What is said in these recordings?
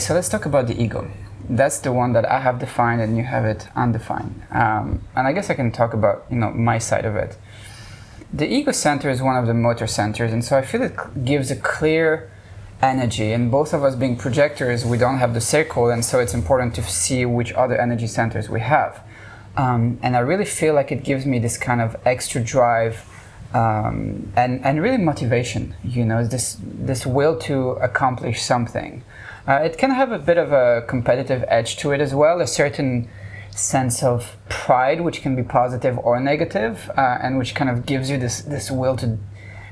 so let's talk about the ego. That's the one that I have defined and you have it undefined. And I guess I can talk about, my side of it. The ego center is one of the motor centers, and so I feel it gives a clear energy, and both of us being projectors, we don't have the circle, and so it's important to see which other energy centers we have. And I really feel like it gives me this kind of extra drive and really motivation, this will to accomplish something. It can have a bit of a competitive edge to it as well, a certain sense of pride, which can be positive or negative, and which kind of gives you this will to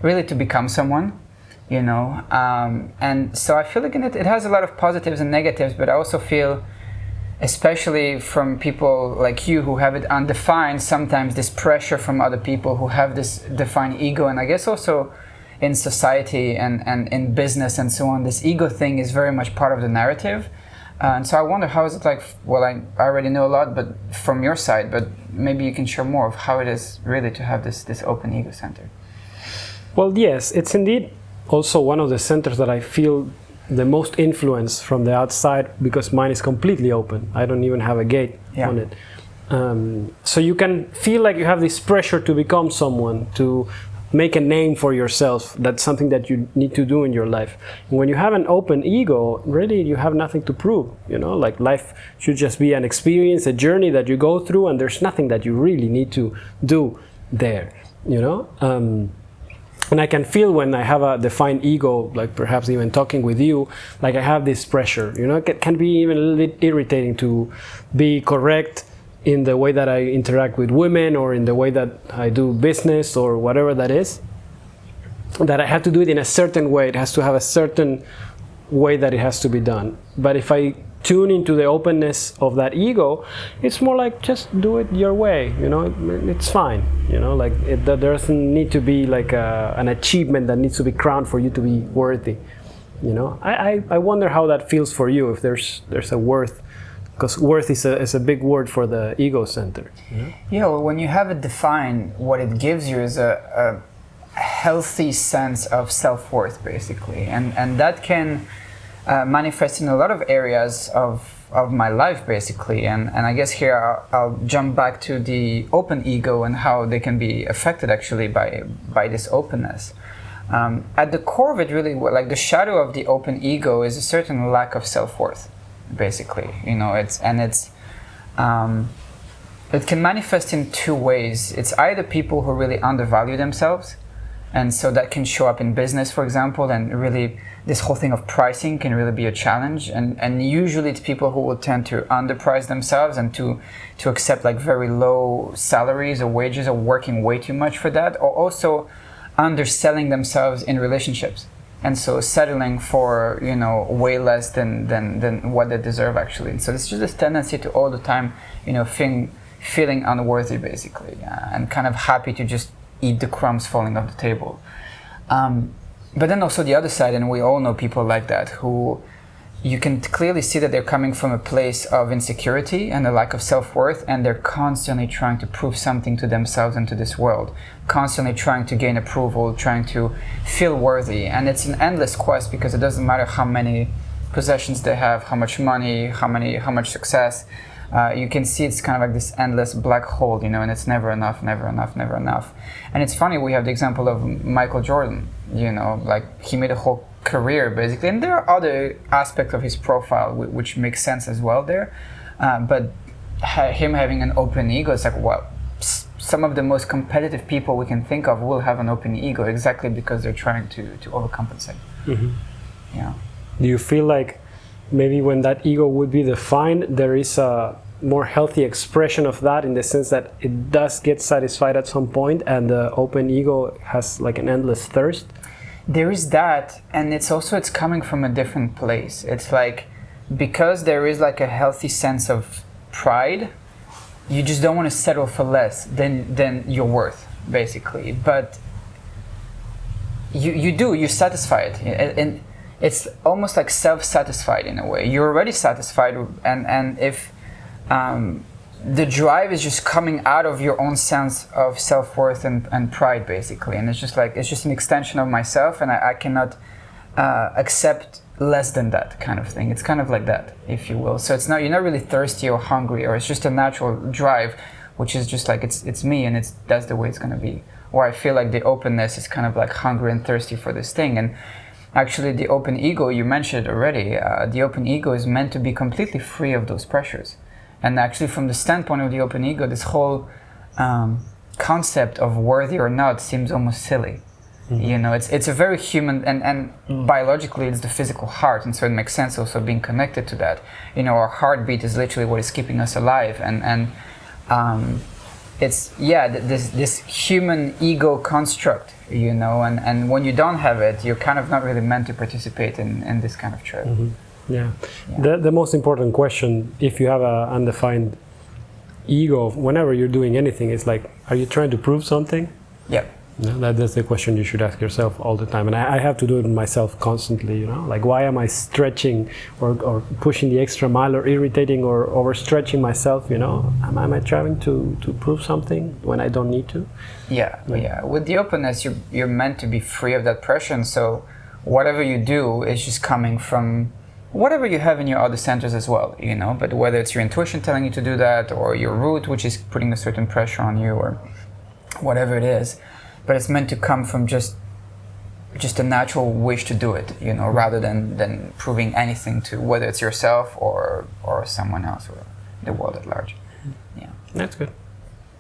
really to become someone, and so I feel like in it has a lot of positives and negatives, but I also feel, especially from people like you who have it undefined, sometimes this pressure from other people who have this defined ego, and I guess also in society and in business and so on, this ego thing is very much part of the narrative. And so I wonder, how is it like, well, I already know a lot, but from your side, but maybe you can share more of how it is really to have this open ego center. Well, yes, it's indeed also one of the centers that I feel the most influence from the outside, because mine is completely open. I don't even have a gate on it. So you can feel like you have this pressure to become someone, to make a name for yourself. That's something that you need to do in your life. And when you have an open ego, really you have nothing to prove. Like life should just be an experience, a journey that you go through, and there's nothing that you really need to do there. And I can feel when I have a defined ego, like perhaps even talking with you, like I have this pressure. It can be even a little bit irritating to be correct in the way that I interact with women, or in the way that I do business, or whatever that is. That I have to do it in a certain way. It has to have a certain way that it has to be done. But if I tune into the openness of that ego, it's more like, just do it your way. It's fine. There doesn't need to be like an achievement that needs to be crowned for you to be worthy. I wonder how that feels for you, if there's a worth. Because worth is a big word for the ego center. Yeah, well, when you have it defined, what it gives you is a healthy sense of self-worth, basically. And that can manifest in a lot of areas of my life, basically. And I guess here I'll jump back to the open ego and how they can be affected, actually, by this openness. At the core of it, really, like the shadow of the open ego is a certain lack of self-worth. Basically, it can manifest in two ways. It's either people who really undervalue themselves, and so that can show up in business, for example, and really this whole thing of pricing can really be a challenge, and usually it's people who will tend to underprice themselves and to accept like very low salaries or wages, or working way too much for that, or also underselling themselves in relationships. And so settling for, way less than what they deserve, actually. And so it's just this tendency to all the time, feeling unworthy, basically, and kind of happy to just eat the crumbs falling off the table. But then also the other side, and we all know people like that, who you can clearly see that they're coming from a place of insecurity and a lack of self-worth, and they're constantly trying to prove something to themselves and to this world, constantly trying to gain approval, trying to feel worthy. And it's an endless quest, because it doesn't matter how many possessions they have, how much money, how much success. You can see it's kind of like this endless black hole, and it's never enough, never enough, never enough. And it's funny, we have the example of Michael Jordan, like he made a whole career, basically, and there are other aspects of his profile which make sense as well there, but him having an open ego, it's like, well, some of the most competitive people we can think of will have an open ego, exactly because they're trying to overcompensate. Do you feel like maybe when that ego would be defined, there is a more healthy expression of that, in the sense that it does get satisfied at some point, and the open ego has like an endless thirst? There is that, and it's coming from a different place. It's like, because there is like a healthy sense of pride, you just don't want to settle for less than your worth, basically. But you're satisfied, and it's almost like self-satisfied in a way. You're already satisfied, and if the drive is just coming out of your own sense of self-worth and pride, basically. And it's just an extension of myself, and I cannot accept less than that kind of thing. It's kind of like that, if you will. So you're not really thirsty or hungry, or it's just a natural drive, which is just like it's me, and that's the way it's going to be. Or I feel like the openness is kind of like hungry and thirsty for this thing. And actually, the open ego, you mentioned it already, the open ego is meant to be completely free of those pressures. And actually, from the standpoint of the open ego, this whole concept of worthy or not seems almost silly. You know, it's a very human, and biologically it's the physical heart, and so it makes sense also being connected to that. You know, our heartbeat is literally what is keeping us alive, and it's this human ego construct, you know, and when you don't have it, you're kind of not really meant to participate in this kind of trip. Yeah. The most important question, if you have an undefined ego, whenever you're doing anything, is like, are you trying to prove something? Yeah. No, that's the question you should ask yourself all the time, and I have to do it myself constantly. You know, like, why am I stretching or pushing the extra mile, or irritating or overstretching myself? You know, am I trying to prove something when I don't need to? Yeah. With the openness, you're meant to be free of that pressure, and so whatever you do is just coming from whatever you have in your other centers as well. You know, but whether it's your intuition telling you to do that, or your root, which is putting a certain pressure on you, or whatever it is. But it's meant to come from just a natural wish to do it, you know, rather than proving anything to whether it's yourself or someone else or the world at large. Yeah, that's good.